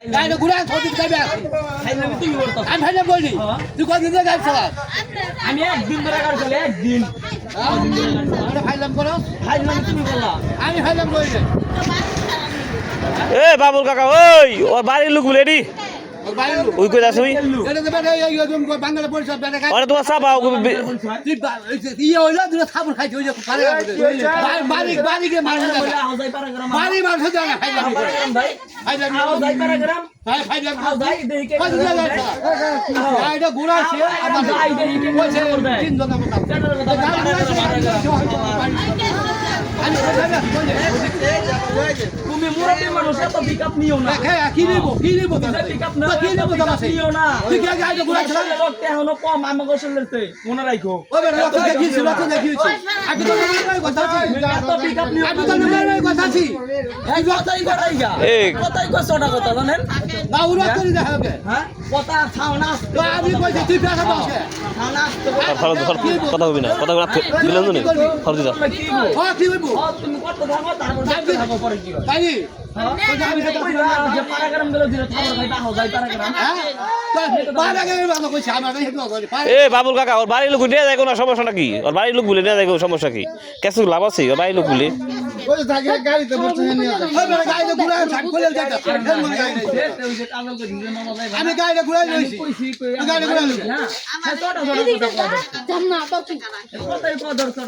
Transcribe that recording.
গাড়ি ঘুরে ছবি যাবে আমি ভাইলে বলি তুই কদিন ধরে গাড়ি চালাস আমি একদিন ধরে গাড়ি চালাই একদিন আমরা ফাইলাম করো ফাইলাম তুমি বললা আমি ফাইলাম করি না এ বাবুল কাকা ওই ওর বাড়ির লোক বলে রেডি ওই কই যাস তুই এটা তো বেটা এই বাংলা পরিষদ বেটা আরে তোমার চাপা ইয়ে হইলো দুটো সাবুন খাইছে ওই যে পারে বাড়ি বাড়ি গিয়ে মারছে আওজাই পারাগ্রাম বাড়ি মারছে জানা ফাইলাম ভাই ফাইলাম আওজাই পারাগ্রাম ভাই ফাইলাম আওজাই দেখে কত জায়গা এটা ঘোরা আছে আমার যাই দেখি কে কইছে করবে তিন জন মত আমি তুমি মুরব্বি মানুষ এত পিকআপ নিও না কি নিব পিকআপ না কি নিব তোমাকে নিও না তুই কি গাড়ি ঘোরা ছিল লোকতে এখনো কম আমাকে চলতে মনে রাখো ওই বেটা রক্ত দেখিয়েছি আমি তো নয় কথা আছি এত পিকআপ নিও আমি তো নয় কথা আছি এই কথাই কথাই গা কথাই কষ্টটা কথা জানেন না উড়া করে দেখা হবে হ্যাঁ কথা খাও না তো আমি কইছি তুই পেশা বসে খাও না কথা কবি না কথা দিলেন তো নি খরচ দিতা কি গো হ্যাঁ কি হইব তুমি কত থাকো তারপর দেখতে থাকো পরে কি হয় তাই যে পারাগ্রাম গেল দিলে খবর খাইতা আওজাই পারাগ্রাম হ্যাঁ পারা গেলে আমরা কইছি আমরা হেতু করে এ বাবুল কাকা ওর বাড়ির লোক নিয়ে যায় কোনো সমস্যা কি ওর বাড়ির লোক বলে নিয়ে যায় কোনো সমস্যা কি কিছু লাভ আছে ওর বাড়ির লোক বলে ওই থাকে গাড়িতে বসে নিয়ে যায় ওই বেটা গাড়িতে ঘুরে ছাক করে যাইতা আমি গাড়িতে ঘুরে লইছি গাড়িতে ঘুরে লইছি হ্যাঁ ছোট ছোট কথা কয় কথাই কদর ছোট